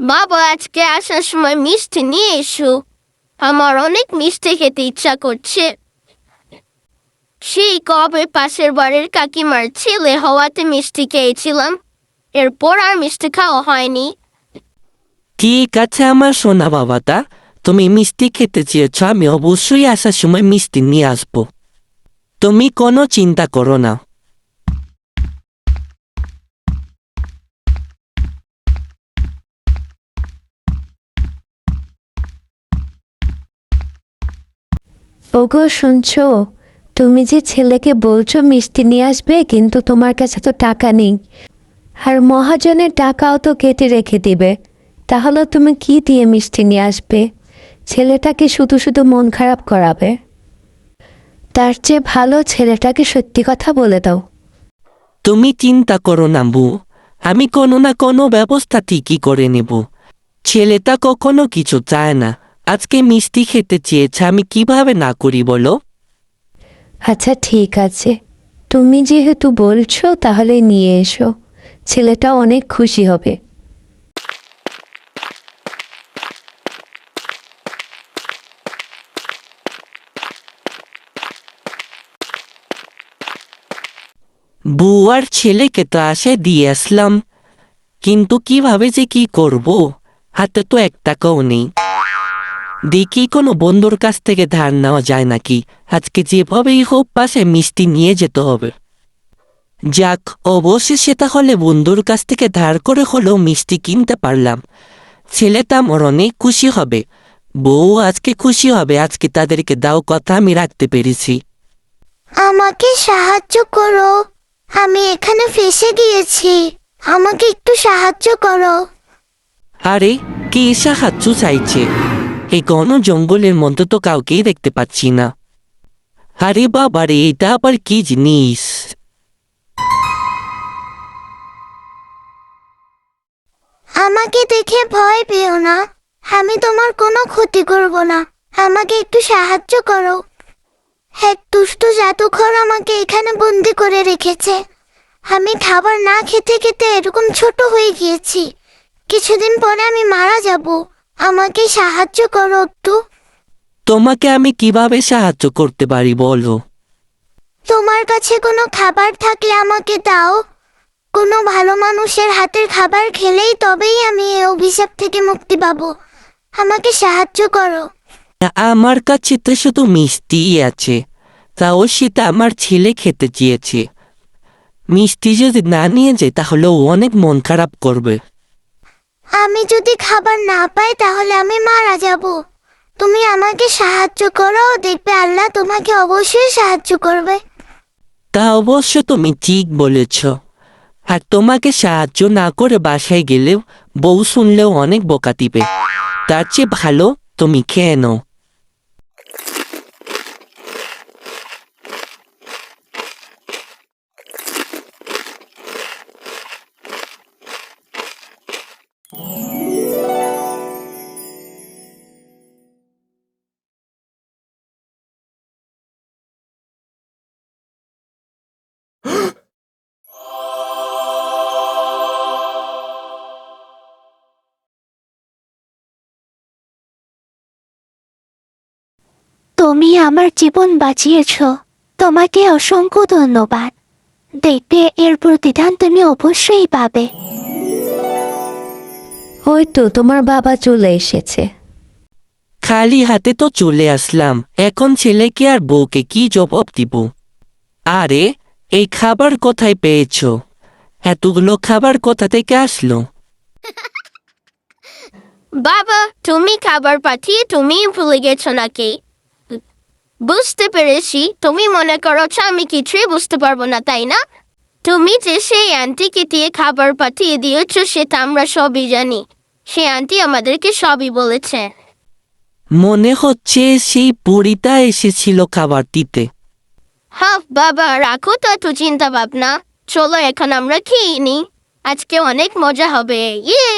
বাবা আজকে আসার সময় মিষ্টি নিয়ে এসো। আমার অনেক মিষ্টি খেতে ইচ্ছা করছে। সেই কবে পাশের বাড়ির কাকিমার ছেলে হওয়াতে মিষ্টি খেয়েছিলাম, এরপর আর মিষ্টি খাওয়া হয়নি। ঠিক আছে আমার সোনা বাবাটা, তুমি মিষ্টি খেতে চেয়েছ, আমি অবশ্যই আসার সময় মিষ্টি নিয়ে আসবো। তুমি কোনো চিন্তা করো না। ওগো শুনছো, তুমি যে ছেলেকে বলছো মিষ্টি নিয়ে আসবে, কিন্তু তোমার কাছে তো টাকা নেই, আর মহাজনের টাকাও তো কেটে রেখে দিবে। তাহলে তুমি কি দিয়ে মিষ্টি নিয়ে আসবে? ছেলেটাকে শুধু শুধু মন খারাপ করাবে। তার চেয়ে ভালো ছেলেটাকে সত্যি কথা বলে দাও। তুমি চিন্তা করো না বউ, আমি কোনো না কোনো ব্যবস্থা ঠিকই করে নেব। ছেলেটা কখনো কিছু চায় না, আজকে মিষ্টি খেতে চেয়েছে, আমি কিভাবে না করি বলো? আচ্ছা ঠিক আছে, তুমি যেহেতু বলছো তাহলে নিয়ে এসো, ছেলেটা অনেক খুশি হবে। বউ আর ছেলেকে তো আসে দিয়ে আসলাম, কিন্তু কিভাবে যে কি করব, হাতে তো এক টাকাও নেই। দেখি কোনো বন্ধুর কাছ থেকে ধার নেওয়া যায় নাকি, আজকে যেভাবেই হোক পাশে মিষ্টি নিয়ে যেতে হবে। যাক, অবশেষে তাহলে বন্ধুর কাছ থেকে ধার করে হলেও মিষ্টি কিনতে পারলাম। ছেলেটা আমার অনেক খুশি হবে, বউ আজকে খুশি হবে, আজকে তাদেরকে দাও কথা আমি রাখতে পেরেছি। আমাকে সাহায্য করো, আমি এখানে ফেঁসে গিয়েছি, আমাকে একটু সাহায্য করো। আরে, কে সাহায্য চাইছে? এই ঘন জঙ্গলের মধ্যে তো কাউকেই দেখতে পাচ্ছি না। আরে বাবারে, এটা আবার কি জিনিস? আমাকে দেখে ভয় পেও না, আমি তোমার কোনো ক্ষতি করব না, আমাকে একটু সাহায্য করো। এক দুষ্ট জাদুঘর আমাকে এখানে বন্দি করে রেখেছে, আমি খাবার না খেতে খেতে এরকম ছোট হয়ে গিয়েছি, কিছুদিন পরে আমি মারা যাব, আমাকে সাহায্য করো একটু। তোমাকে আমি কিভাবে সাহায্য করতে পারি বলো? তোমার কাছে কোনো খাবার থাকলে আমাকে দাও, কোনো ভালো মানুষের হাতের খাবার খেলেই তবেই আমি এই অভিশাপ থেকে মুক্তি পাবো, আমাকে সাহায্য করো। আমার কাছে তো শুধু মিষ্টিই আছে, তাও সেটা আমার ছেলে খেতে চেয়েছে। মিষ্টি যদি না নিয়ে যায় তাহলে ও অনেক মন খারাপ করবে। আমি যদি খাবার না পাই তাহলে আমি মারা যাব, তুমি আমাকে সাহায্য করো, দেখবে আল্লাহ তোমাকে অবশ্যই সাহায্য করবে। তা অবশ্য তুমি ঠিক বলেছ, আর তোমাকে সাহায্য না করে বাসায় গেলেও বউ শুনলেও অনেক বকা দিবে, তার চেয়ে ভালো তুমি খেয়ে নাও। তুমি আমার জীবন বাঁচিয়েছ, তোমাকে অসংখ্য ধন্যবাদ। দেখবে এর প্রতিদান তুমি অবশ্যই পাবে। ওই তো তোমার বাবা চলে এসেছে। খালি হাতে তো চলে আসলাম, এখন ছেলেকে আর বউকে কি জবাব দিব? আরে, এই খাবার কোথায় পেয়েছো? এতগুলো খাবার কোথা থেকে আসলো? বাবা, তুমি খাবার পাঠিয়ে তুমি ভুলে গেছো নাকি? বুঝতে পেরেছি, তুমি মনে করছো আমি কিছুই বুঝতে পারবো না, তাই না? তুমি যে সেই আন্টিকে দিয়ে খাবার পাঠিয়ে দিয়েছো সেটা আমরা সবই জানি, সেই আন্টি আমাদেরকে সবই বলেছে। মনে হচ্ছে সেই বুড়িটা এসেছিল খাবার দিতে। হ্যাঁ বাবা, রাখো তো এত চিন্তা ভাবনা, চলো এখন আমরা খেয়ে নিই, আজকে অনেক মজা হবে। ইয়ে!